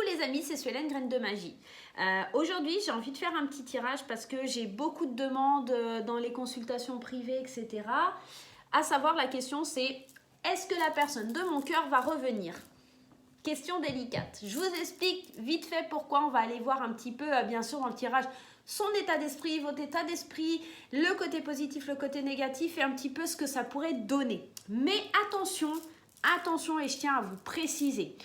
les amis, c'est Suelen Graine de Magie. Aujourd'hui, j'ai envie de faire un petit tirage parce que j'ai beaucoup de demandes dans les consultations privées, etc. À savoir, la question c'est, est-ce que la personne de mon cœur va revenir? Question délicate. Je vous explique vite fait pourquoi. On va aller voir un petit peu, bien sûr, dans le tirage, son état d'esprit, votre état d'esprit, le côté positif, le côté négatif et un petit peu ce que ça pourrait donner. Mais attention, attention, et je tiens à vous préciser.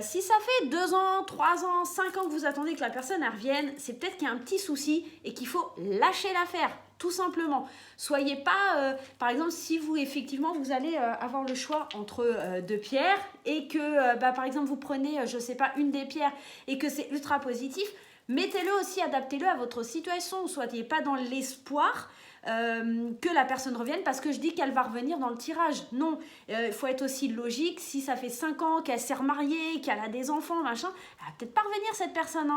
Si ça fait 2 ans, 3 ans, 5 ans que vous attendez que la personne revienne, c'est peut-être qu'il y a un petit souci et qu'il faut lâcher l'affaire, tout simplement. Soyez pas, par exemple, si vous effectivement vous allez avoir le choix entre 2 pierres et que, par exemple, vous prenez, je sais pas, une des pierres et que c'est ultra positif, mettez-le aussi, adaptez-le à votre situation. Soyez pas dans l'espoir que la personne revienne parce que je dis qu'elle va revenir dans le tirage. Non, il faut être aussi logique. Si ça fait 5 ans qu'elle s'est remariée, qu'elle a des enfants, machin, elle va peut-être pas revenir cette personne.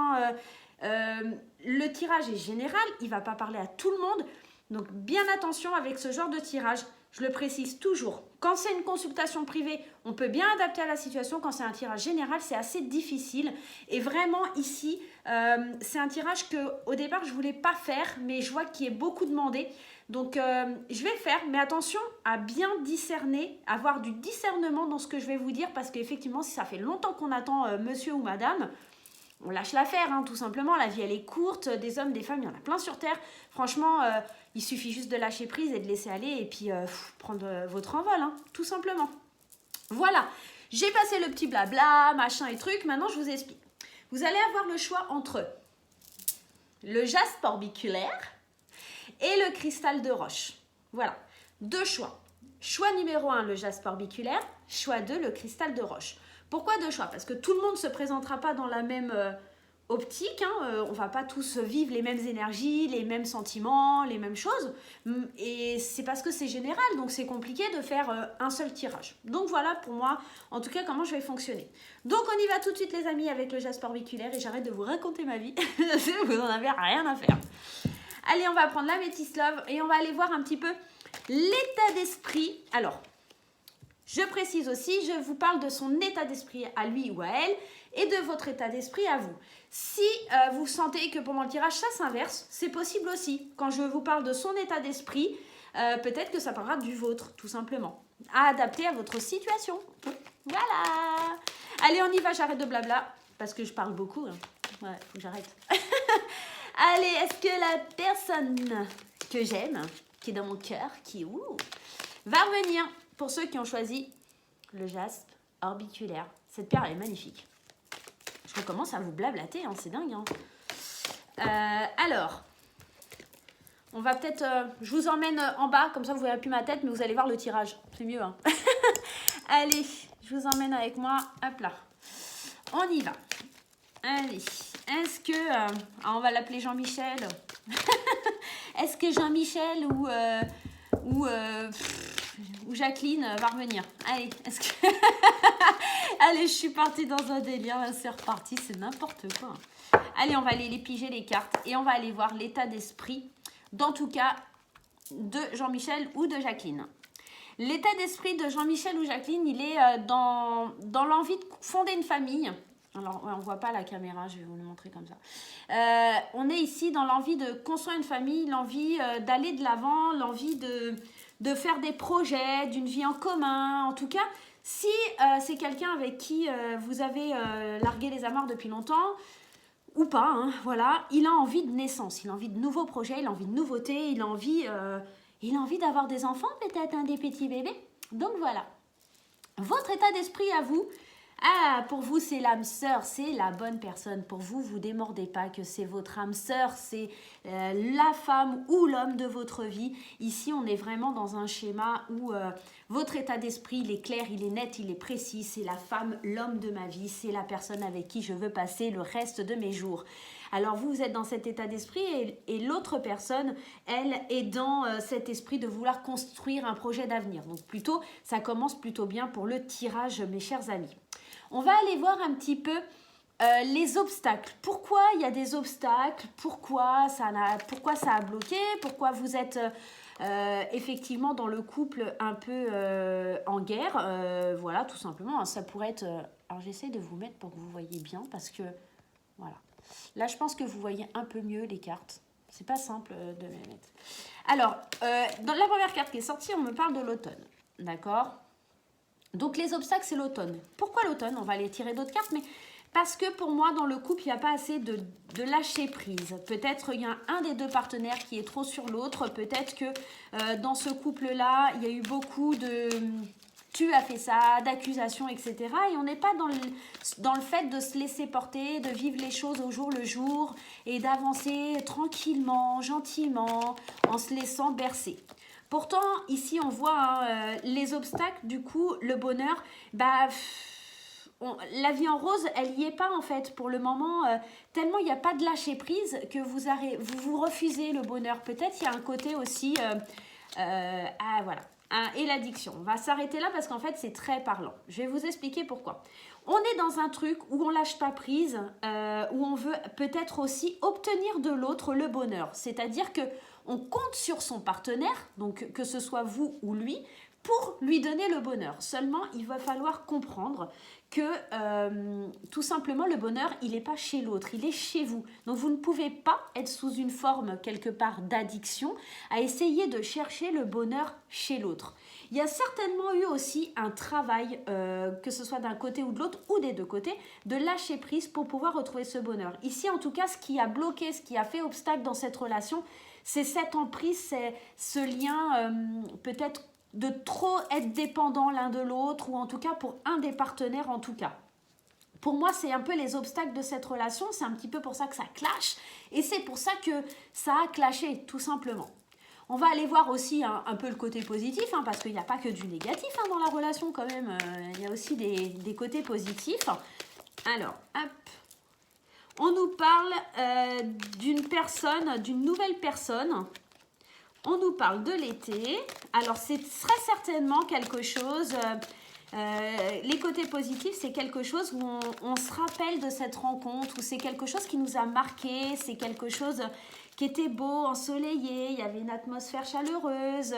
Le tirage est général, il va pas parler à tout le monde. Donc bien attention avec ce genre de tirage. Je le précise toujours. Quand c'est une consultation privée, on peut bien adapter à la situation. Quand c'est un tirage général, c'est assez difficile. Et vraiment ici, c'est un tirage que au départ, je ne voulais pas faire, mais je vois qu'il est beaucoup demandé. Donc, je vais le faire. Mais attention à bien discerner, avoir du discernement dans ce que je vais vous dire. Parce qu'effectivement, si ça fait longtemps qu'on attend monsieur ou madame, on lâche l'affaire, hein, tout simplement. La vie, elle est courte. Des hommes, des femmes, il y en a plein sur Terre. Franchement, il suffit juste de lâcher prise et de laisser aller et puis prendre votre envol, hein, tout simplement. Voilà, j'ai passé le petit blabla, machin et truc. Maintenant, je vous explique. Vous allez avoir le choix entre le jaspe orbiculaire et le cristal de roche. Voilà, 2 choix. Choix numéro 1, le jaspe orbiculaire. Choix 2, le cristal de roche. Pourquoi 2 choix? Parce que tout le monde ne se présentera pas dans la même optique. On ne va pas tous vivre les mêmes énergies, les mêmes sentiments, les mêmes choses. Et c'est parce que c'est général, donc c'est compliqué de faire un seul tirage. Donc voilà pour moi, en tout cas, comment je vais fonctionner. Donc on y va tout de suite les amis avec le jaspe orbiculaire et j'arrête de vous raconter ma vie. Vous n'en avez rien à faire. Allez, on va prendre la Métis Love et on va aller voir un petit peu l'état d'esprit. Alors, je précise aussi, je vous parle de son état d'esprit à lui ou à elle et de votre état d'esprit à vous. Si vous sentez que pendant le tirage, ça s'inverse, c'est possible aussi. Quand je vous parle de son état d'esprit, peut-être que ça parlera du vôtre, tout simplement. À adapter à votre situation. Voilà. Allez, on y va, j'arrête de blabla, parce que je parle beaucoup. Hein. Ouais, faut que j'arrête. Allez, est-ce que la personne que j'aime, qui est dans mon cœur, va revenir? Pour ceux qui ont choisi le jaspe orbiculaire, cette pierre elle est magnifique. Je recommence à vous blablater, hein, c'est dingue. Hein. Alors, on va peut-être... je vous emmène en bas, comme ça vous ne verrez plus ma tête, mais vous allez voir le tirage. C'est mieux. Hein. Allez, je vous emmène avec moi. Hop là. On y va. Allez, est-ce que... on va l'appeler Jean-Michel. Est-ce que Jean-Michel ou Jacqueline va revenir? Allez, est-ce que... Allez, je suis partie dans un délire, c'est reparti, c'est n'importe quoi. Allez, on va aller les piger les cartes et on va aller voir l'état d'esprit, dans tout cas, de Jean-Michel ou de Jacqueline. L'état d'esprit de Jean-Michel ou Jacqueline, il est dans l'envie de fonder une famille. Alors, on ne voit pas la caméra, je vais vous le montrer comme ça. On est ici dans l'envie de construire une famille, l'envie d'aller de l'avant, l'envie de faire des projets, d'une vie en commun. En tout cas, si c'est quelqu'un avec qui vous avez largué les amarres depuis longtemps, ou pas, hein, voilà, il a envie de naissance, il a envie de nouveaux projets, il a envie de nouveautés, il a envie d'avoir des enfants, peut-être, des petits bébés. Donc voilà, votre état d'esprit à vous. Ah, pour vous, c'est l'âme sœur, c'est la bonne personne. Pour vous, vous démordez pas que c'est votre âme sœur, c'est la femme ou l'homme de votre vie. Ici, on est vraiment dans un schéma où votre état d'esprit, il est clair, il est net, il est précis. C'est la femme, l'homme de ma vie, c'est la personne avec qui je veux passer le reste de mes jours. Alors, vous êtes dans cet état d'esprit et l'autre personne, elle, est dans cet esprit de vouloir construire un projet d'avenir. Donc, plutôt, ça commence plutôt bien pour le tirage, mes chers amis. On va aller voir un petit peu les obstacles. Pourquoi il y a des obstacles? Pourquoi ça a bloqué? Pourquoi vous êtes effectivement dans le couple un peu en guerre? Voilà, tout simplement. Ça pourrait être Alors, j'essaie de vous mettre pour que vous voyez bien parce que, voilà. Là, je pense que vous voyez un peu mieux les cartes. C'est pas simple de les mettre. Alors, dans la première carte qui est sortie, on me parle de l'automne. D'accord? Donc, les obstacles, c'est l'automne. Pourquoi l'automne? On va aller tirer d'autres cartes, mais parce que pour moi, dans le couple, il n'y a pas assez de lâcher prise. Peut-être il y a un des deux partenaires qui est trop sur l'autre. Peut-être que dans ce couple-là, il y a eu beaucoup de tu as fait ça, d'accusations, etc. Et on n'est pas dans le fait de se laisser porter, de vivre les choses au jour le jour et d'avancer tranquillement, gentiment, en se laissant bercer. Pourtant, ici, on voit les obstacles, du coup, le bonheur, la vie en rose, elle n'y est pas en fait pour le moment, tellement il n'y a pas de lâcher prise que vous refusez le bonheur. Peut-être il y a un côté aussi, voilà, et l'addiction. On va s'arrêter là parce qu'en fait c'est très parlant. Je vais vous expliquer pourquoi. On est dans un truc où on lâche pas prise, où on veut peut-être aussi obtenir de l'autre le bonheur. C'est-à-dire que on compte sur son partenaire, donc que ce soit vous ou lui, pour lui donner le bonheur. Seulement, il va falloir comprendre que tout simplement, le bonheur, il n'est pas chez l'autre, il est chez vous. Donc, vous ne pouvez pas être sous une forme, quelque part, d'addiction, à essayer de chercher le bonheur chez l'autre. Il y a certainement eu aussi un travail, que ce soit d'un côté ou de l'autre, ou des deux côtés, de lâcher prise pour pouvoir retrouver ce bonheur. Ici, en tout cas, ce qui a bloqué, ce qui a fait obstacle dans cette relation, c'est cette emprise, c'est ce lien peut-être de trop être dépendant l'un de l'autre, ou en tout cas pour un des partenaires en tout cas. Pour moi, c'est un peu les obstacles de cette relation, c'est un petit peu pour ça que ça clash, et c'est pour ça que ça a clashé, tout simplement. On va aller voir aussi un peu le côté positif, parce qu'il n'y a pas que du négatif dans la relation quand même, il y a aussi des côtés positifs. Alors, hop, on nous parle d'une nouvelle personne. On nous parle de l'été. Alors, c'est très certainement quelque chose... les côtés positifs, c'est quelque chose où on se rappelle de cette rencontre, où c'est quelque chose qui nous a marqué, c'est quelque chose qui était beau, ensoleillé, il y avait une atmosphère chaleureuse,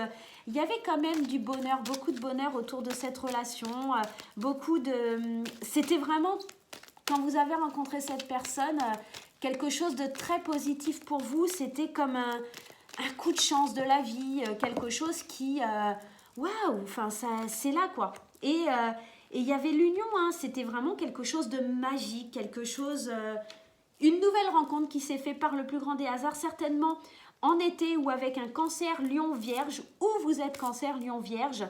il y avait quand même du bonheur, beaucoup de bonheur autour de cette relation, c'était vraiment, quand vous avez rencontré cette personne, quelque chose de très positif pour vous, c'était comme un coup de chance de la vie, quelque chose qui, waouh, enfin, c'est là quoi. Et il y avait l'union, c'était vraiment quelque chose de magique, quelque chose, une nouvelle rencontre qui s'est faite par le plus grand des hasards, certainement en été ou avec un cancer lion vierge, ou vous êtes cancer lion vierge,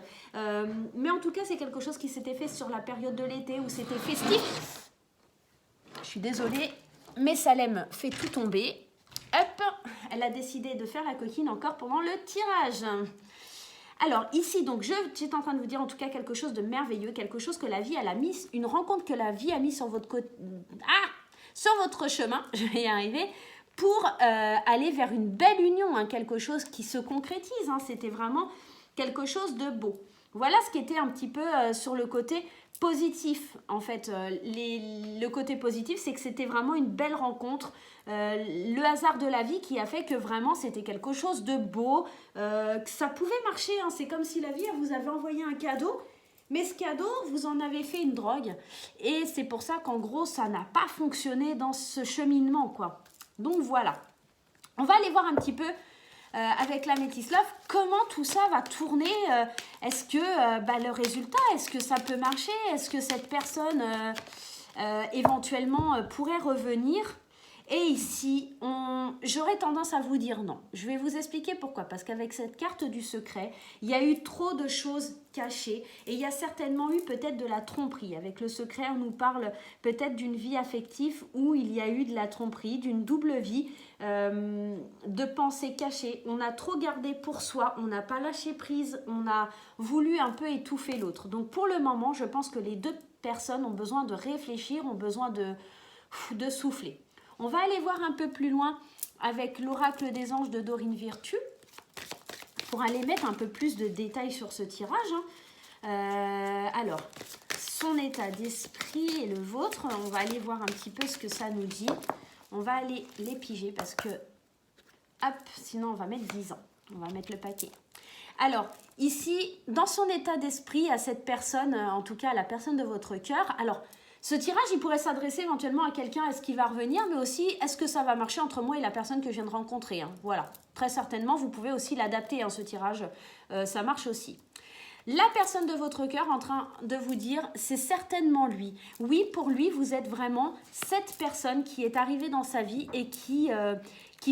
mais en tout cas c'est quelque chose qui s'était fait sur la période de l'été où c'était festif. Je suis désolée, mais Salem fait tout tomber. Hop, elle a décidé de faire la coquine encore pendant le tirage. Alors ici, donc, j'étais en train de vous dire en tout cas quelque chose de merveilleux, quelque chose que la vie, elle a mis, une rencontre que la vie a mis sur votre sur votre chemin, je vais y arriver, pour aller vers une belle union, quelque chose qui se concrétise, c'était vraiment quelque chose de beau. Voilà ce qui était un petit peu sur le côté positif, en fait. Le côté positif, c'est que c'était vraiment une belle rencontre, le hasard de la vie qui a fait que vraiment c'était quelque chose de beau, que ça pouvait marcher, c'est comme si la vie vous avait envoyé un cadeau, mais ce cadeau, vous en avez fait une drogue, et c'est pour ça qu'en gros, ça n'a pas fonctionné dans ce cheminement, quoi. Donc voilà, on va aller voir un petit peu avec la Métis Love, comment tout ça va tourner, est-ce que le résultat, est-ce que ça peut marcher, est-ce que cette personne éventuellement pourrait revenir. Et ici, j'aurais tendance à vous dire non. Je vais vous expliquer pourquoi. Parce qu'avec cette carte du secret, il y a eu trop de choses cachées. Et il y a certainement eu peut-être de la tromperie. Avec le secret, on nous parle peut-être d'une vie affective où il y a eu de la tromperie, d'une double vie, de pensées cachées. On a trop gardé pour soi, on n'a pas lâché prise, on a voulu un peu étouffer l'autre. Donc pour le moment, je pense que les deux personnes ont besoin de réfléchir, ont besoin de souffler. On va aller voir un peu plus loin avec l'oracle des anges de Dorine Virtue pour aller mettre un peu plus de détails sur ce tirage. Alors, son état d'esprit et le vôtre, on va aller voir un petit peu ce que ça nous dit. On va aller les piger parce que, hop, sinon on va mettre 10 ans. On va mettre le paquet. Alors, ici, dans son état d'esprit, à cette personne, en tout cas à la personne de votre cœur, alors, Ce tirage, il pourrait s'adresser éventuellement à quelqu'un, est-ce qu'il va revenir, mais aussi, est-ce que ça va marcher entre moi et la personne que je viens de rencontrer, hein. Voilà, très certainement, vous pouvez aussi l'adapter, hein, ce tirage, ça marche aussi. La personne de votre cœur en train de vous dire, c'est certainement lui. Oui, pour lui, vous êtes vraiment cette personne qui est arrivée dans sa vie et qui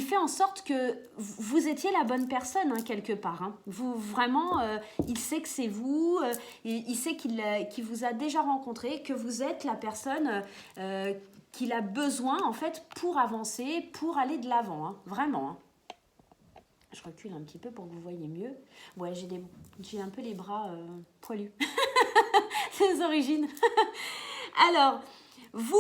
fait en sorte que vous étiez la bonne personne, hein, quelque part, hein. Vous, vraiment, il sait que c'est vous, il sait qu'il vous a déjà rencontré, que vous êtes la personne qu'il a besoin, en fait, pour avancer, pour aller de l'avant, hein, vraiment, hein. Je recule un petit peu pour que vous voyez mieux. Ouais, j'ai un peu les bras poilus. C'est les origines. Alors, vous,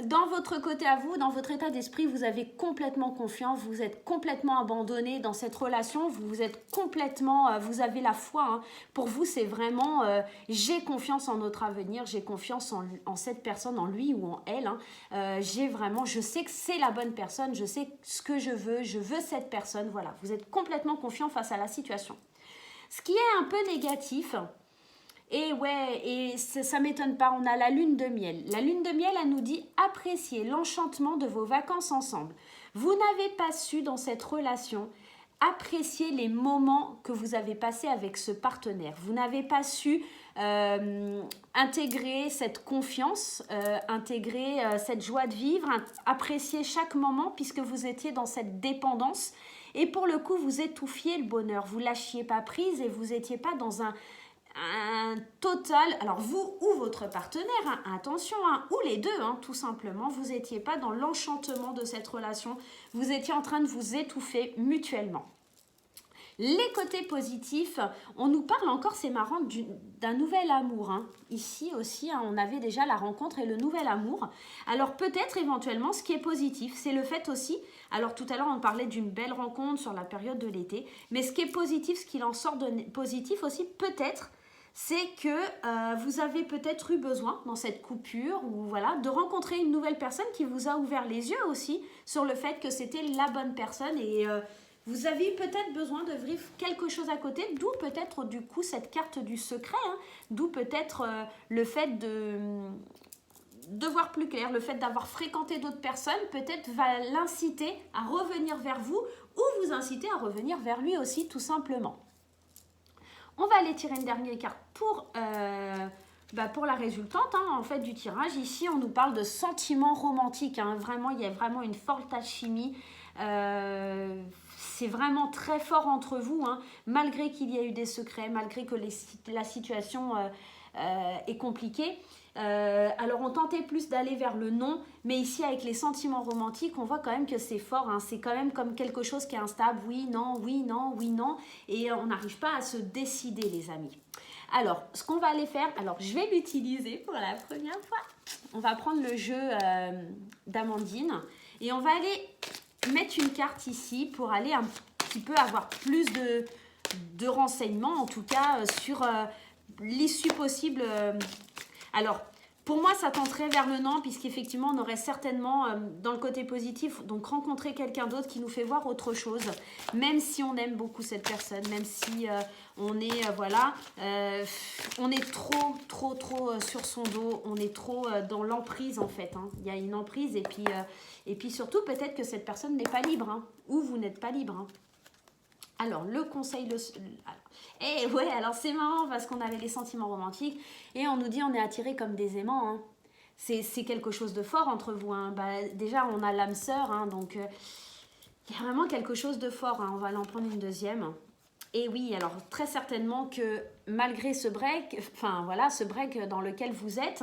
dans votre côté à vous, dans votre état d'esprit, vous avez complètement confiance, vous êtes complètement abandonné dans cette relation, vous êtes complètement, vous avez la foi, hein. Pour vous, c'est vraiment, j'ai confiance en notre avenir, j'ai confiance en cette personne, en lui ou en elle, hein. Je sais que c'est la bonne personne, je sais ce que je veux cette personne, voilà. Vous êtes complètement confiant face à la situation. Ce qui est un peu négatif, et ouais, et ça m'étonne pas, on a la lune de miel. La lune de miel, elle nous dit appréciez l'enchantement de vos vacances ensemble. Vous n'avez pas su dans cette relation apprécier les moments que vous avez passés avec ce partenaire. Vous n'avez pas su intégrer cette confiance, intégrer cette joie de vivre, apprécier chaque moment puisque vous étiez dans cette dépendance. Et pour le coup, vous étouffiez le bonheur, vous lâchiez pas prise et vous n'étiez pas dans un total, alors vous ou votre partenaire, hein, attention, hein, ou les deux, hein, tout simplement, vous n'étiez pas dans l'enchantement de cette relation, vous étiez en train de vous étouffer mutuellement. Les côtés positifs, on nous parle encore, c'est marrant, d'un nouvel amour, hein. Ici aussi, hein, on avait déjà la rencontre et le nouvel amour. Alors peut-être éventuellement, ce qui est positif, c'est le fait aussi, alors tout à l'heure on parlait d'une belle rencontre sur la période de l'été, mais ce qui est positif, ce qu'il en sort de positif aussi, peut-être, c'est que vous avez peut-être eu besoin dans cette coupure ou voilà, de rencontrer une nouvelle personne qui vous a ouvert les yeux aussi sur le fait que c'était la bonne personne et vous avez peut-être besoin de vivre quelque chose à côté, d'où peut-être du coup cette carte du secret, hein, d'où peut-être le fait de voir plus clair, le fait d'avoir fréquenté d'autres personnes peut-être va l'inciter à revenir vers vous ou vous inciter à revenir vers lui aussi tout simplement. On va aller tirer une dernière carte pour la résultante, hein, en fait, du tirage. Ici, on nous parle de sentiments romantiques, hein. Vraiment, il y a vraiment une forte alchimie. C'est vraiment très fort entre vous, hein, malgré qu'il y a eu des secrets, malgré que la situation est compliquée. Alors on tentait plus d'aller vers le non, mais ici avec les sentiments romantiques, on voit quand même que c'est fort, hein. C'est quand même comme quelque chose qui est instable, oui, non, oui, non, oui, non, et on n'arrive pas à se décider, les amis. Alors, ce qu'on va aller faire, alors je vais l'utiliser pour la première fois. On va prendre le jeu d'Amandine et on va aller mettre une carte ici pour aller un petit peu avoir plus de renseignements, en tout cas sur l'issue possible. Alors, pour moi, ça tenterait vers le non, puisqu'effectivement, on aurait certainement, dans le côté positif, donc rencontrer quelqu'un d'autre qui nous fait voir autre chose, même si on aime beaucoup cette personne, même si on est, on est trop sur son dos, on est trop dans l'emprise, en fait, hein. Il y a une emprise, et puis surtout, peut-être que cette personne n'est pas libre, hein, ou vous n'êtes pas libre, hein. Alors, le conseil... Et ouais, alors c'est marrant parce qu'on avait les sentiments romantiques et on nous dit on est attirés comme des aimants, hein. C'est quelque chose de fort entre vous, hein. Déjà, on a l'âme sœur, hein, donc il y a vraiment quelque chose de fort, hein. On va en prendre une deuxième. Et oui, alors très certainement que malgré ce break, ce break dans lequel vous êtes,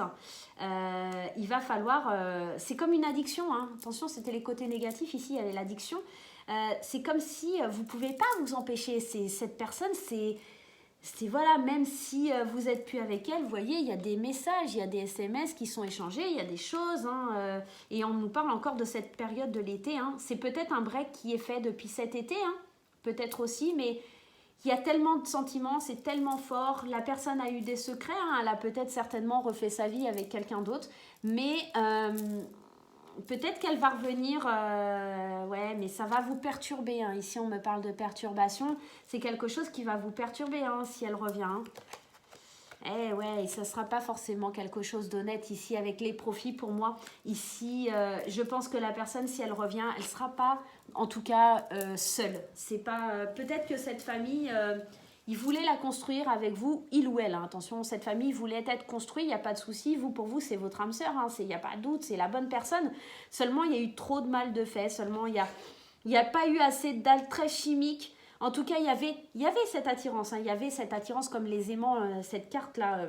il va falloir... c'est comme une addiction, hein. Attention, c'était les côtés négatifs, ici il y avait l'addiction. C'est comme si vous ne pouvez pas vous empêcher. Cette personne, voilà, même si vous n'êtes plus avec elle, vous voyez, il y a des messages, il y a des SMS qui sont échangés, il y a des choses, hein, et on nous parle encore de cette période de l'été, hein. C'est peut-être un break qui est fait depuis cet été, hein, peut-être aussi, mais il y a tellement de sentiments, c'est tellement fort, la personne a eu des secrets, hein, elle a peut-être certainement refait sa vie avec quelqu'un d'autre, mais... peut-être qu'elle va revenir, ouais, mais ça va vous perturber, hein. Ici, on me parle de perturbation. C'est quelque chose qui va vous perturber, hein, si elle revient, hein. Eh ouais, et ça ne sera pas forcément quelque chose d'honnête ici avec les profits pour moi. Ici, je pense que la personne, si elle revient, elle ne sera pas, en tout cas, seule. C'est pas, peut-être que cette famille, il voulait la construire avec vous, il ou elle. Hein. Attention, cette famille voulait être construite, il n'y a pas de souci. Vous, pour vous, c'est votre âme sœur, hein. Il n'y a pas de doute, c'est la bonne personne. Seulement, il y a eu trop de mal de fait. Seulement, il n'y a pas eu assez d'altrait chimique. En tout cas, il y avait cette attirance. Hein. Il y avait cette attirance comme les aimants, cette carte-là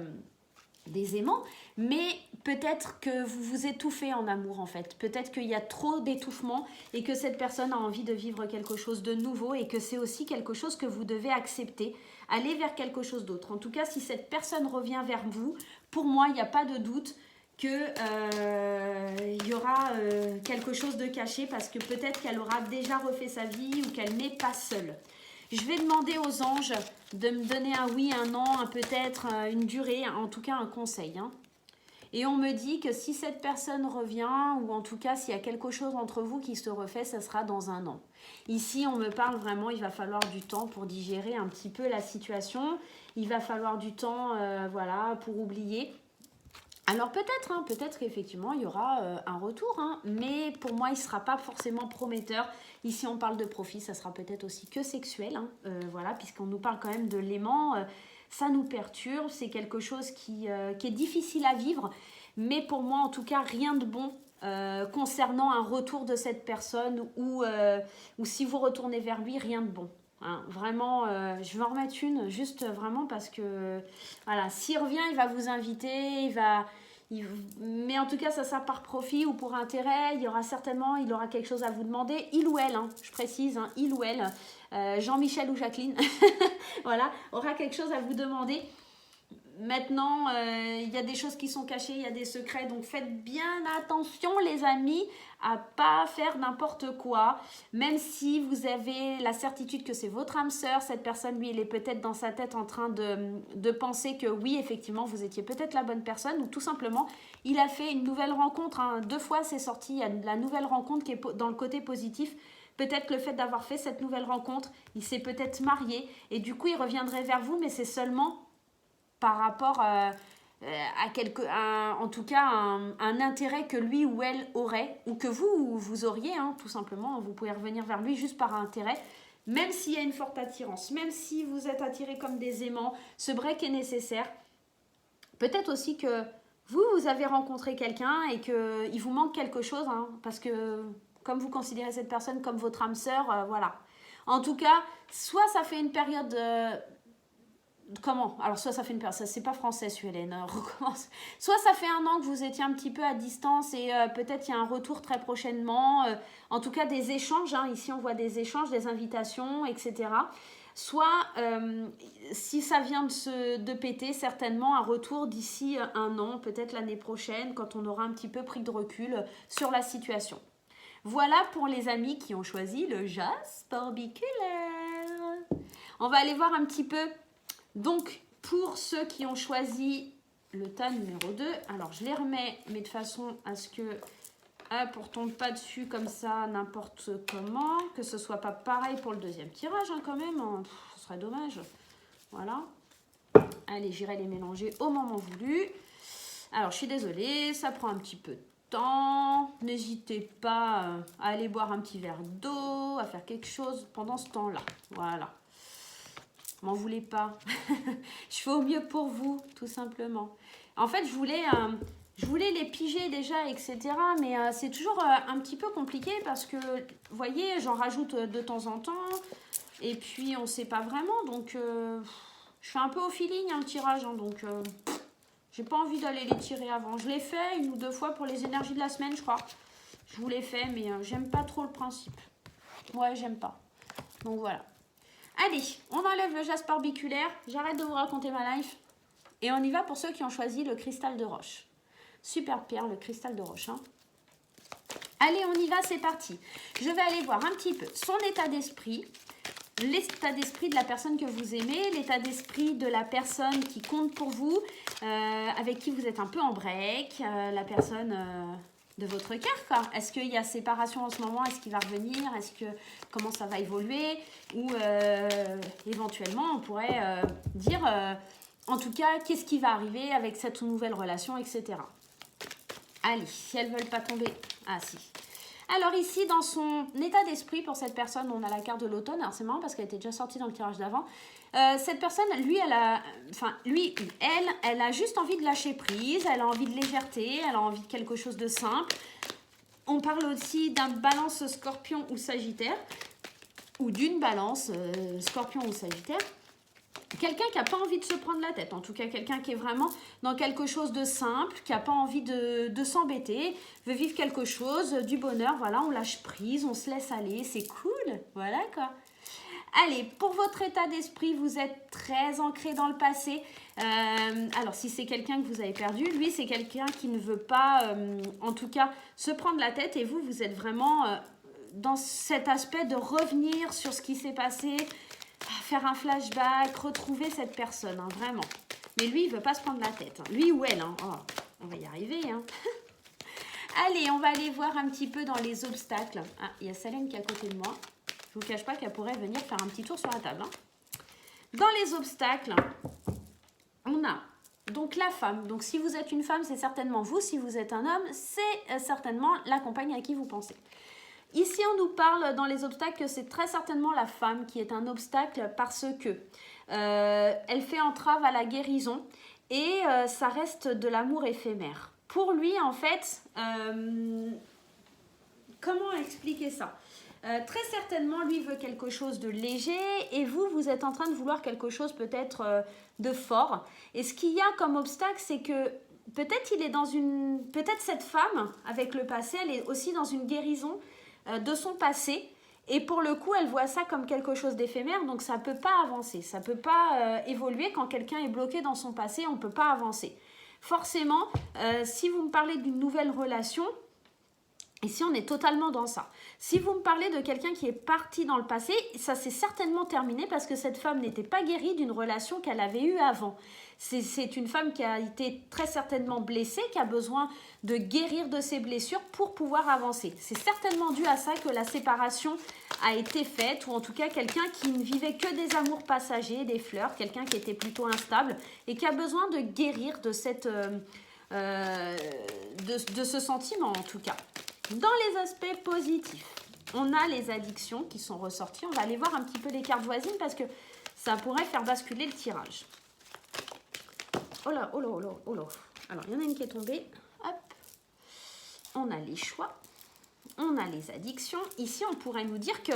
des aimants. Mais peut-être que vous vous étouffez en amour, en fait. Peut-être qu'il y a trop d'étouffement et que cette personne a envie de vivre quelque chose de nouveau et que c'est aussi quelque chose que vous devez accepter. Aller vers quelque chose d'autre. En tout cas, si cette personne revient vers vous, pour moi, il n'y a pas de doute qu'il y aura quelque chose de caché parce que peut-être qu'elle aura déjà refait sa vie ou qu'elle n'est pas seule. Je vais demander aux anges de me donner un oui, un non, un peut-être, une durée, en tout cas un conseil. Hein. Et on me dit que si cette personne revient, ou en tout cas s'il y a quelque chose entre vous qui se refait, ça sera dans un an. Ici, on me parle vraiment, il va falloir du temps pour digérer un petit peu la situation. Il va falloir du temps voilà, pour oublier. Alors peut-être, hein, peut-être qu'effectivement il y aura un retour, hein, mais pour moi il ne sera pas forcément prometteur. Ici on parle de profit, ça sera peut-être aussi que sexuel, hein, voilà, puisqu'on nous parle quand même de l'aimant, ça nous perturbe, c'est quelque chose qui est difficile à vivre, mais pour moi en tout cas rien de bon concernant un retour de cette personne ou si vous retournez vers lui, rien de bon. Hein, vraiment, je vais en remettre une juste vraiment parce que voilà, s'il revient, il va vous inviter, mais en tout cas, ça sera par profit ou pour intérêt. Il aura quelque chose à vous demander, il ou elle, hein, je précise, hein, il ou elle, Jean-Michel ou Jacqueline, voilà, aura quelque chose à vous demander. Maintenant, il y a des choses qui sont cachées, il y a des secrets, donc faites bien attention les amis à pas faire n'importe quoi, même si vous avez la certitude que c'est votre âme sœur, cette personne, lui, il est peut-être dans sa tête en train de penser que oui, effectivement, vous étiez peut-être la bonne personne, ou tout simplement, il a fait une nouvelle rencontre, hein. 2 fois c'est sorti, il y a la nouvelle rencontre qui est dans le côté positif. Peut-être le fait d'avoir fait cette nouvelle rencontre, il s'est peut-être marié, et du coup, il reviendrait vers vous, mais c'est seulement par rapport en tout cas un intérêt que lui ou elle aurait ou que vous auriez, hein, tout simplement. Vous pouvez revenir vers lui juste par intérêt, même s'il y a une forte attirance, même si vous êtes attirés comme des aimants, ce break est nécessaire. Peut-être aussi que vous avez rencontré quelqu'un et qu'il vous manque quelque chose, hein, parce que comme vous considérez cette personne comme votre âme sœur, voilà. En tout cas, soit ça fait une période... Comment? Alors soit ça fait une période, ça c'est pas français Hélène, recommence. Soit ça fait 1 an que vous étiez un petit peu à distance et peut-être il y a un retour très prochainement, en tout cas des échanges, hein, ici on voit des échanges, des invitations, etc. Soit si ça vient de péter, certainement un retour d'ici 1 an, peut-être l'année prochaine, quand on aura un petit peu pris de recul sur la situation. Voilà pour les amis qui ont choisi le jaspe orbiculaire. On va aller voir un petit peu. Donc, pour ceux qui ont choisi le tas numéro 2, alors je les remets, mais de façon à ce que, hop, on ne tombe pas dessus comme ça, n'importe comment, que ce soit pas pareil pour le deuxième tirage, hein, quand même, hein. Ce serait dommage. Voilà. Allez, j'irai les mélanger au moment voulu. Alors, je suis désolée, ça prend un petit peu de temps. N'hésitez pas à aller boire un petit verre d'eau, à faire quelque chose pendant ce temps-là. Voilà. M'en voulez pas. Je fais au mieux pour vous, tout simplement. En fait, je voulais les piger déjà, etc. Mais c'est toujours un petit peu compliqué parce que, vous voyez, j'en rajoute de temps en temps. Et puis, on ne sait pas vraiment. Donc, je fais un peu au feeling, hein, le tirage. Hein, donc, j'ai pas envie d'aller les tirer avant. Je l'ai fait 1 ou 2 fois pour les énergies de la semaine, je crois. Je vous l'ai fait, mais j'aime pas trop le principe. Ouais, j'aime pas. Donc, voilà. Allez, on enlève le jaspe orbiculaire, j'arrête de vous raconter ma life. Et on y va pour ceux qui ont choisi le cristal de roche. Superbe pierre, le cristal de roche. Hein. Allez, on y va, c'est parti. Je vais aller voir un petit peu son état d'esprit, l'état d'esprit de la personne que vous aimez, l'état d'esprit de la personne qui compte pour vous, avec qui vous êtes un peu en break, la personne... de votre cœur, quoi. Est-ce qu'il y a séparation en ce moment? Est-ce qu'il va revenir? Comment ça va évoluer? Ou éventuellement, on pourrait dire en tout cas, qu'est-ce qui va arriver avec cette nouvelle relation, etc. Allez, si elles ne veulent pas tomber... Ah si. Alors ici, dans son état d'esprit, pour cette personne, on a la carte de l'automne. Alors c'est marrant parce qu'elle était déjà sortie dans le tirage d'avant. Cette personne, lui, elle a juste envie de lâcher prise. Elle a envie de légèreté. Elle a envie de quelque chose de simple. On parle aussi d'un balance scorpion ou sagittaire. Ou d'une balance scorpion ou sagittaire. Quelqu'un qui n'a pas envie de se prendre la tête, en tout cas quelqu'un qui est vraiment dans quelque chose de simple, qui n'a pas envie de s'embêter, veut vivre quelque chose, du bonheur, voilà, on lâche prise, on se laisse aller, c'est cool, voilà quoi. Allez, pour votre état d'esprit, vous êtes très ancré dans le passé. Alors, si c'est quelqu'un que vous avez perdu, lui, c'est quelqu'un qui ne veut pas, en tout cas, se prendre la tête. Et vous, vous êtes vraiment dans cet aspect de revenir sur ce qui s'est passé, faire un flashback, retrouver cette personne, hein, vraiment. Mais lui, il ne veut pas se prendre la tête. Hein. Lui ou elle, hein. Oh, on va y arriver. Hein. Allez, on va aller voir un petit peu dans les obstacles. Ah, il y a Salène qui est à côté de moi. Je ne vous cache pas qu'elle pourrait venir faire un petit tour sur la table. Hein. Dans les obstacles, on a donc la femme. Donc si vous êtes une femme, c'est certainement vous. Si vous êtes un homme, c'est certainement la compagne à qui vous pensez. Ici, on nous parle dans les obstacles que c'est très certainement la femme qui est un obstacle parce que elle fait entrave à la guérison et ça reste de l'amour éphémère. Pour lui, en fait, comment expliquer ça ? Très certainement, lui veut quelque chose de léger et vous êtes en train de vouloir quelque chose peut-être de fort. Et ce qu'il y a comme obstacle, c'est que peut-être peut-être cette femme, avec le passé, elle est aussi dans une guérison de son passé. Et pour le coup, elle voit ça comme quelque chose d'éphémère, donc ça ne peut pas avancer. Ça ne peut pas évoluer quand quelqu'un est bloqué dans son passé, on ne peut pas avancer. Forcément, si vous me parlez d'une nouvelle relation, ici, on est totalement dans ça. Si vous me parlez de quelqu'un qui est parti dans le passé, ça s'est certainement terminé parce que cette femme n'était pas guérie d'une relation qu'elle avait eue avant. C'est une femme qui a été très certainement blessée, qui a besoin de guérir de ses blessures pour pouvoir avancer. C'est certainement dû à ça que la séparation a été faite, ou en tout cas quelqu'un qui ne vivait que des amours passagers, des fleurs, quelqu'un qui était plutôt instable et qui a besoin de guérir de ce sentiment en tout cas. Dans les aspects positifs, on a les addictions qui sont ressorties. On va aller voir un petit peu les cartes voisines parce que ça pourrait faire basculer le tirage. Oh là, oh là, oh là, oh là. Alors, il y en a une qui est tombée. Hop. On a les choix. On a les addictions. Ici, on pourrait nous dire que...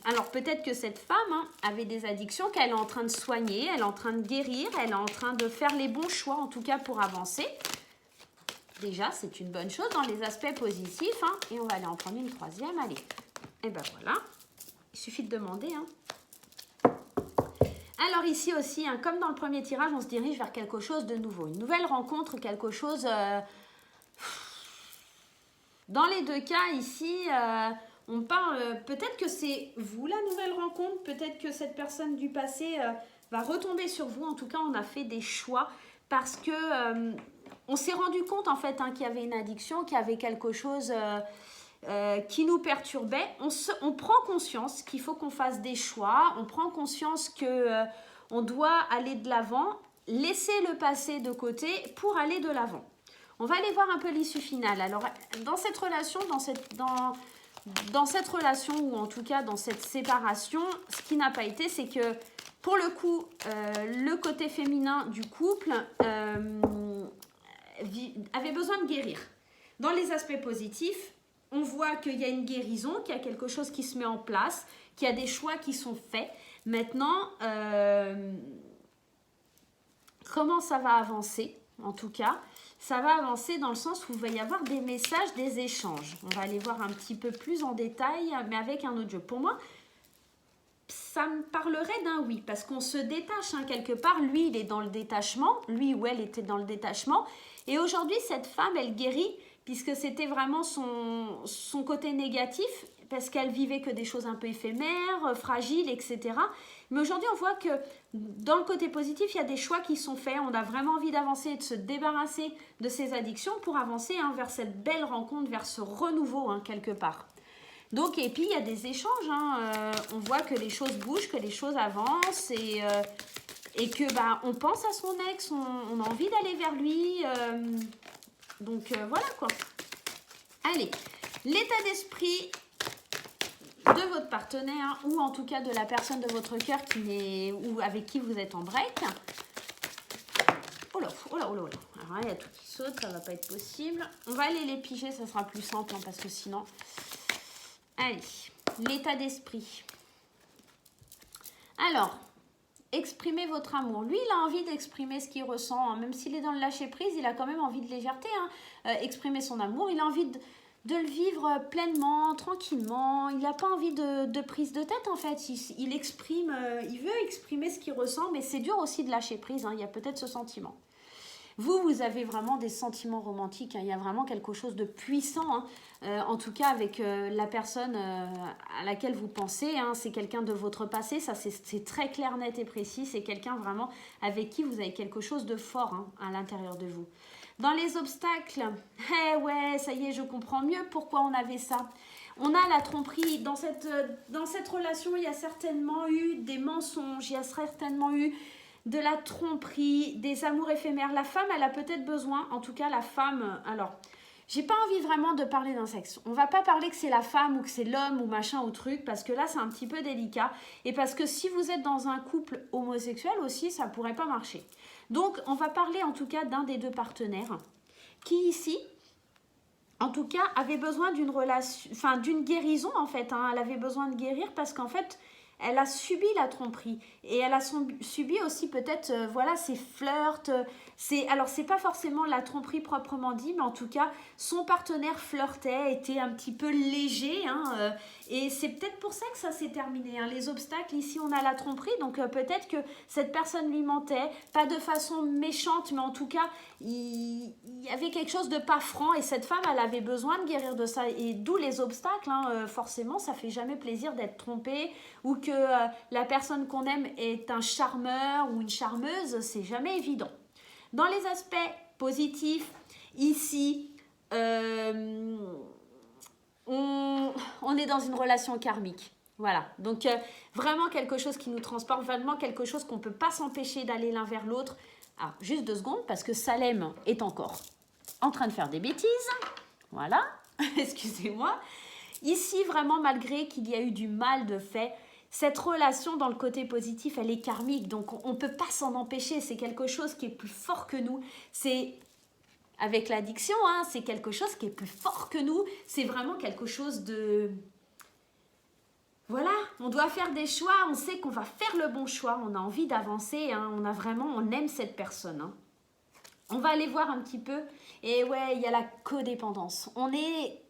Alors, peut-être que cette femme avait des addictions qu'elle est en train de soigner, elle est en train de guérir, elle est en train de faire les bons choix, en tout cas pour avancer. Déjà, c'est une bonne chose dans les aspects positifs. Hein. Et on va aller en prendre une troisième. Allez. Et ben voilà. Il suffit de demander. Hein. Alors ici aussi, hein, comme dans le premier tirage, on se dirige vers quelque chose de nouveau. Une nouvelle rencontre, quelque chose... Dans les deux cas, ici, on parle... peut-être que c'est vous la nouvelle rencontre. Peut-être que cette personne du passé va retomber sur vous. En tout cas, on a fait des choix parce que... on s'est rendu compte en fait qu'il y avait une addiction, qu'il y avait quelque chose qui nous perturbait. On prend conscience qu'il faut qu'on fasse des choix, on prend conscience qu'on doit aller de l'avant, laisser le passé de côté pour aller de l'avant. On va aller voir un peu l'issue finale. Alors dans cette relation, dans cette relation ou en tout cas dans cette séparation, ce qui n'a pas été, c'est que pour le coup, le côté féminin du couple... avait besoin de guérir. Dans les aspects positifs, on voit qu'il y a une guérison, qu'il y a quelque chose qui se met en place, qu'il y a des choix qui sont faits. Maintenant, comment ça va avancer? En tout cas, ça va avancer dans le sens où il va y avoir des messages, des échanges. On va aller voir un petit peu plus en détail, mais avec un autre jeu. Pour moi, ça me parlerait d'un oui, parce qu'on se détache quelque part. Lui, il est dans le détachement. Lui ou elle était dans le détachement. Et aujourd'hui, cette femme, elle guérit, puisque c'était vraiment son côté négatif, parce qu'elle vivait que des choses un peu éphémères, fragiles, etc. Mais aujourd'hui, on voit que dans le côté positif, il y a des choix qui sont faits. On a vraiment envie d'avancer et de se débarrasser de ces addictions pour avancer vers cette belle rencontre, vers ce renouveau, quelque part. Donc, et puis, il y a des échanges. On voit que les choses bougent, que les choses avancent. Et et que bah, on pense à son ex, on a envie d'aller vers lui. Donc voilà quoi. Allez, l'état d'esprit de votre partenaire ou en tout cas de la personne de votre cœur ou avec qui vous êtes en break. Oh là, oh là, oh là, oh là. Alors, il y a tout qui saute, ça va pas être possible. On va aller les piger, ça sera plus simple hein, parce que sinon... Allez, l'état d'esprit. Alors, exprimez votre amour. Lui, il a envie d'exprimer ce qu'il ressent. Hein. Même s'il est dans le lâcher-prise, il a quand même envie de légèreté. Hein. Exprimer son amour, il a envie de le vivre pleinement, tranquillement. Il n'a pas envie de prise de tête, en fait. Il exprime, il veut exprimer ce qu'il ressent, mais c'est dur aussi de lâcher prise. Hein. Il y a peut-être ce sentiment. Vous avez vraiment des sentiments romantiques. Hein. Il y a vraiment quelque chose de puissant. Hein. En tout cas, avec la personne à laquelle vous pensez. Hein. C'est quelqu'un de votre passé. Ça, c'est très clair, net et précis. C'est quelqu'un vraiment avec qui vous avez quelque chose de fort hein, à l'intérieur de vous. Dans les obstacles, ouais, ça y est, je comprends mieux pourquoi on avait ça. On a la tromperie. Dans cette relation, il y a certainement eu des mensonges. Il y a certainement eu... de la tromperie, des amours éphémères. La femme, elle a peut-être besoin, en tout cas la femme... Alors, j'ai pas envie vraiment de parler d'un sexe. On va pas parler que c'est la femme ou que c'est l'homme ou machin ou truc, parce que là, c'est un petit peu délicat. Et parce que si vous êtes dans un couple homosexuel aussi, ça pourrait pas marcher. Donc, on va parler en tout cas d'un des deux partenaires qui ici... en tout cas, avait besoin d'une relation, enfin d'une guérison en fait. Hein. Elle avait besoin de guérir parce qu'en fait, elle a subi la tromperie et elle a subi aussi peut-être, voilà, ses flirts. Alors, c'est pas forcément la tromperie proprement dit, mais en tout cas, son partenaire flirtait, était un petit peu léger. Hein, et c'est peut-être pour ça que ça s'est terminé. Hein. Les obstacles, ici, on a la tromperie. Donc, peut-être que cette personne lui mentait, pas de façon méchante, mais en tout cas, il y avait quelque chose de pas franc. Et cette femme, elle avait besoin de guérir de ça. Et d'où les obstacles. Hein, forcément, ça fait jamais plaisir d'être trompé ou que la personne qu'on aime est un charmeur ou une charmeuse. C'est jamais évident. Dans les aspects positifs, ici, on est dans une relation karmique. Voilà, donc vraiment quelque chose qui nous transporte, vraiment quelque chose qu'on ne peut pas s'empêcher d'aller l'un vers l'autre. Alors, juste 2 secondes, parce que Salem est encore en train de faire des bêtises. Voilà, excusez-moi. Ici, vraiment, malgré qu'il y a eu du mal de fait, cette relation dans le côté positif, elle est karmique, donc on ne peut pas s'en empêcher. C'est quelque chose qui est plus fort que nous. C'est... avec l'addiction, hein, c'est quelque chose qui est plus fort que nous. C'est vraiment quelque chose de... Voilà, on doit faire des choix. On sait qu'on va faire le bon choix. On a envie d'avancer. Hein, on aime cette personne. Hein. On va aller voir un petit peu. Et ouais, il y a la codépendance. On est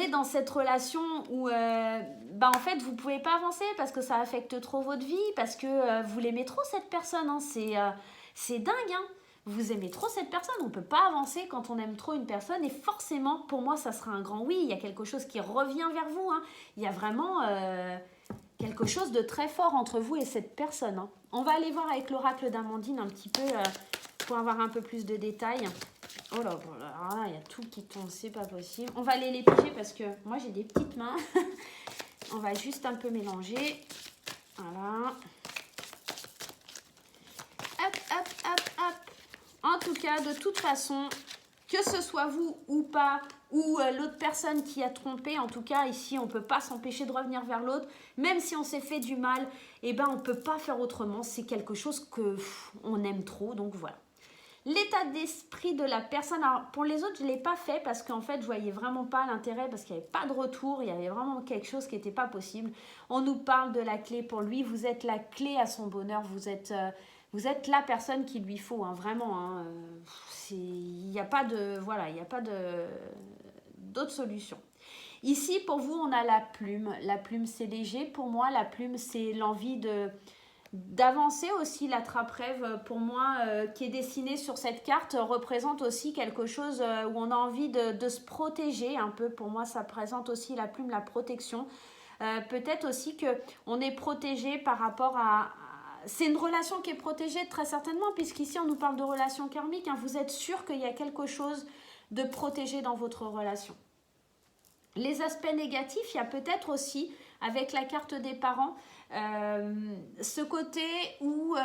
dans cette relation où, en fait, vous ne pouvez pas avancer parce que ça affecte trop votre vie, parce que vous l'aimez trop, cette personne. Hein, c'est dingue, hein. Vous aimez trop cette personne, on ne peut pas avancer quand on aime trop une personne et forcément, pour moi, ça sera un grand oui. Il y a quelque chose qui revient vers vous. Hein. Il y a vraiment quelque chose de très fort entre vous et cette personne. Hein. On va aller voir avec l'oracle d'Amandine un petit peu pour avoir un peu plus de détails. Oh là, il y a tout qui tombe, c'est pas possible. On va aller les piger parce que moi, j'ai des petites mains. On va juste un peu mélanger. Voilà. Hop, hop, hop, hop. En tout cas, de toute façon, que ce soit vous ou pas, ou l'autre personne qui a trompé, en tout cas, ici, on ne peut pas s'empêcher de revenir vers l'autre. Même si on s'est fait du mal, on ne peut pas faire autrement. C'est quelque chose qu'on aime trop, donc voilà. L'état d'esprit de la personne, alors pour les autres, je ne l'ai pas fait parce qu'en fait, je ne voyais vraiment pas l'intérêt parce qu'il n'y avait pas de retour, il y avait vraiment quelque chose qui n'était pas possible. On nous parle de la clé pour lui, vous êtes la clé à son bonheur, vous êtes la personne qu'il lui faut, hein, vraiment. Hein, il n'y a pas de, voilà, il n'y a pas d'autre solution. Ici, pour vous, on a la plume. La plume, c'est léger. Pour moi, la plume, c'est l'envie d'avancer aussi. La trappe-rêve, pour moi, qui est dessinée sur cette carte, représente aussi quelque chose où on a envie de se protéger un peu. Pour moi, ça présente aussi la plume, la protection. Peut-être aussi qu'on est protégé par rapport à... C'est une relation qui est protégée très certainement, puisqu'ici, on nous parle de relation karmique. Hein. Vous êtes sûr qu'il y a quelque chose de protégé dans votre relation. Les aspects négatifs, il y a peut-être aussi... avec la carte des parents. Ce côté où...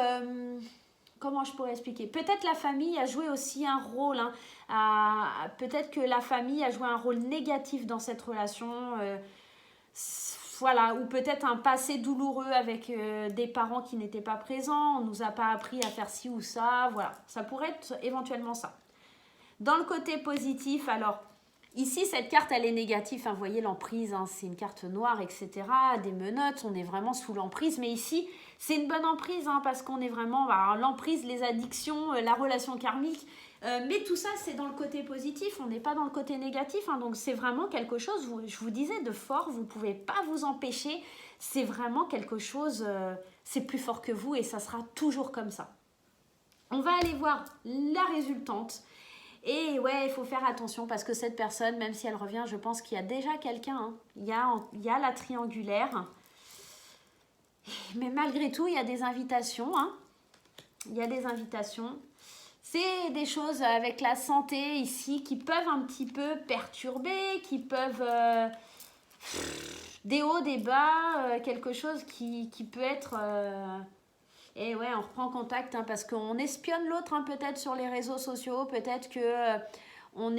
comment je pourrais expliquer? Peut-être la famille a joué aussi un rôle. Peut-être que la famille a joué un rôle négatif dans cette relation. Voilà, ou peut-être un passé douloureux avec des parents qui n'étaient pas présents. On ne nous a pas appris à faire ci ou ça. Voilà, ça pourrait être éventuellement ça. Dans le côté positif, alors... Ici, cette carte, elle est négative. Vous voyez l'emprise, c'est une carte noire, etc. Des menottes, on est vraiment sous l'emprise. Mais ici, c'est une bonne emprise parce qu'on est vraiment... l'emprise, les addictions, la relation karmique. Mais tout ça, c'est dans le côté positif. On n'est pas dans le côté négatif. Donc, c'est vraiment quelque chose, je vous disais, de fort. Vous ne pouvez pas vous empêcher. C'est vraiment quelque chose... c'est plus fort que vous et ça sera toujours comme ça. On va aller voir la résultante. Et ouais, il faut faire attention parce que cette personne, même si elle revient, je pense qu'il y a déjà quelqu'un. Il y a la triangulaire. Mais malgré tout, il y a des invitations. Il y a des invitations. C'est des choses avec la santé ici qui peuvent un petit peu perturber, qui peuvent... des hauts, des bas, quelque chose qui peut être... Et ouais, on reprend contact parce qu'on espionne l'autre peut-être sur les réseaux sociaux, peut-être que on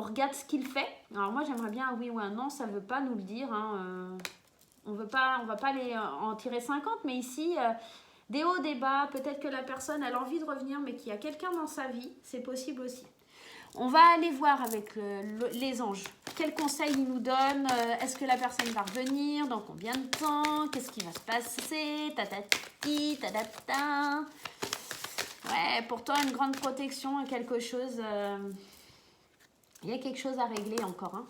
regarde ce qu'il fait. Alors moi j'aimerais bien un oui ou un non, ça ne veut pas nous le dire. On va pas aller en tirer 50, mais ici, des hauts, des bas, peut-être que la personne elle a envie de revenir, mais qu'il y a quelqu'un dans sa vie, c'est possible aussi. On va aller voir avec les anges. Quels conseils ils nous donnent? Est-ce que la personne va revenir? Dans combien de temps? Qu'est-ce qui va se passer? Tatati, tatata. Ouais, pour toi, une grande protection, quelque chose... il y a quelque chose à régler encore.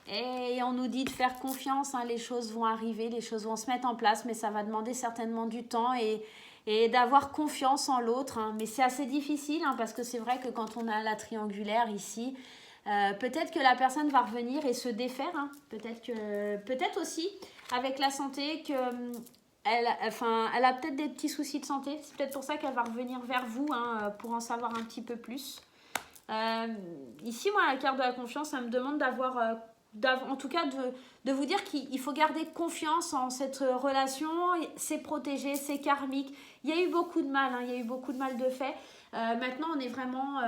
Et on nous dit de faire confiance. Les choses vont arriver, les choses vont se mettre en place, mais ça va demander certainement du temps et d'avoir confiance en l'autre. Mais c'est assez difficile parce que c'est vrai que quand on a la triangulaire ici, peut-être que la personne va revenir et se défaire. Peut-être aussi avec la santé elle a peut-être des petits soucis de santé. C'est peut-être pour ça qu'elle va revenir vers vous pour en savoir un petit peu plus. Ici, moi, la carte de la confiance, ça me demande en tout cas de vous dire qu'il faut garder confiance en cette relation. C'est protégé, c'est karmique. Il y a eu beaucoup de mal, il y a eu beaucoup de mal de fait. Maintenant, on est vraiment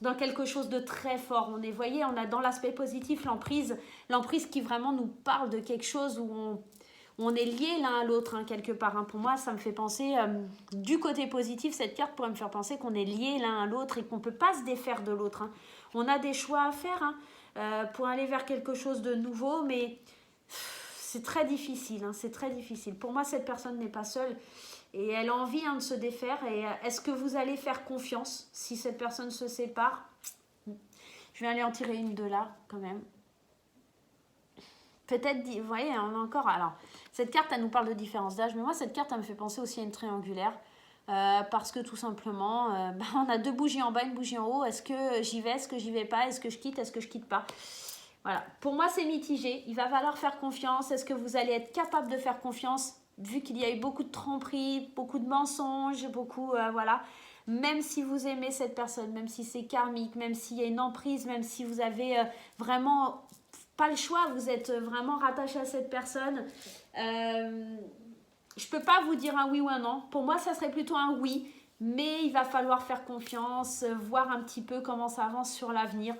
dans quelque chose de très fort. Voyez, on a dans l'aspect positif l'emprise qui vraiment nous parle de quelque chose où on est liés l'un à l'autre quelque part. Pour moi, ça me fait penser, du côté positif, cette carte pourrait me faire penser qu'on est liés l'un à l'autre et qu'on ne peut pas se défaire de l'autre. On a des choix à faire pour aller vers quelque chose de nouveau, mais c'est très difficile. C'est très difficile. Pour moi, cette personne n'est pas seule et elle a envie de se défaire. Et est-ce que vous allez faire confiance si cette personne se sépare? Je vais aller en tirer une de là, quand même. Peut-être, vous voyez, on a encore... Alors, cette carte, elle nous parle de différence d'âge, mais moi, cette carte, elle me fait penser aussi à une triangulaire. Parce que tout simplement, on a deux bougies en bas, une bougie en haut. Est-ce que j'y vais, est-ce que j'y vais pas? Est-ce que je quitte, est-ce que je quitte pas? Voilà. Pour moi, c'est mitigé. Il va falloir faire confiance. Est-ce que vous allez être capable de faire confiance? Vu qu'il y a eu beaucoup de tromperies, beaucoup de mensonges, beaucoup... voilà. Même si vous aimez cette personne, même si c'est karmique, même s'il y a une emprise, même si vous avez vraiment... pas le choix, vous êtes vraiment rattaché à cette personne. Je peux pas vous dire un oui ou un non. Pour moi, ça serait plutôt un oui. Mais il va falloir faire confiance, voir un petit peu comment ça avance sur l'avenir.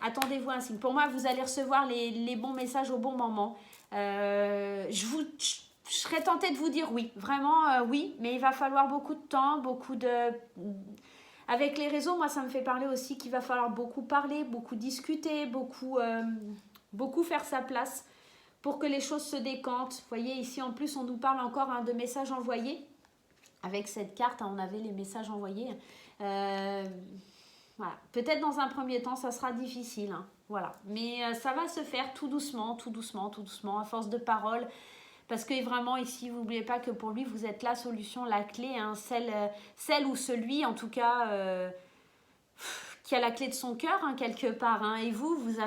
Attendez-vous un signe. Pour moi, vous allez recevoir les bons messages au bon moment. Je serais tentée de vous dire oui. Vraiment oui. Mais il va falloir beaucoup de temps, beaucoup de... Avec les réseaux, moi, ça me fait parler aussi qu'il va falloir beaucoup parler, beaucoup discuter, beaucoup faire sa place pour que les choses se décantent. Vous voyez, ici, en plus, on nous parle encore de messages envoyés. Avec cette carte, on avait les messages envoyés. Voilà. Peut-être dans un premier temps, ça sera difficile. Voilà. Mais ça va se faire tout doucement, tout doucement, tout doucement, à force de paroles. Parce que vraiment, ici, vous n'oubliez pas que pour lui, vous êtes la solution, la clé, celle ou celui, en tout cas, qui a la clé de son cœur, quelque part. Et vous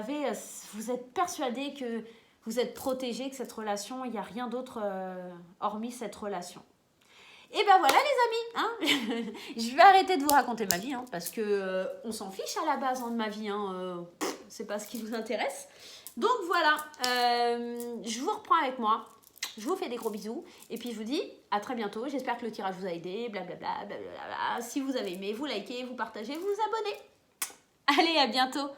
êtes persuadé que vous êtes protégé, que cette relation, il n'y a rien d'autre hormis cette relation. Et ben voilà les amis, je vais arrêter de vous raconter ma vie, parce que on s'en fiche à la base de ma vie, c'est pas ce qui vous intéresse. Donc voilà, je vous reprends avec moi. Je vous fais des gros bisous et puis je vous dis à très bientôt. J'espère que le tirage vous a aidé, blablabla, blablabla. Si vous avez aimé, vous likez, vous partagez, vous vous abonnez. Allez, à bientôt.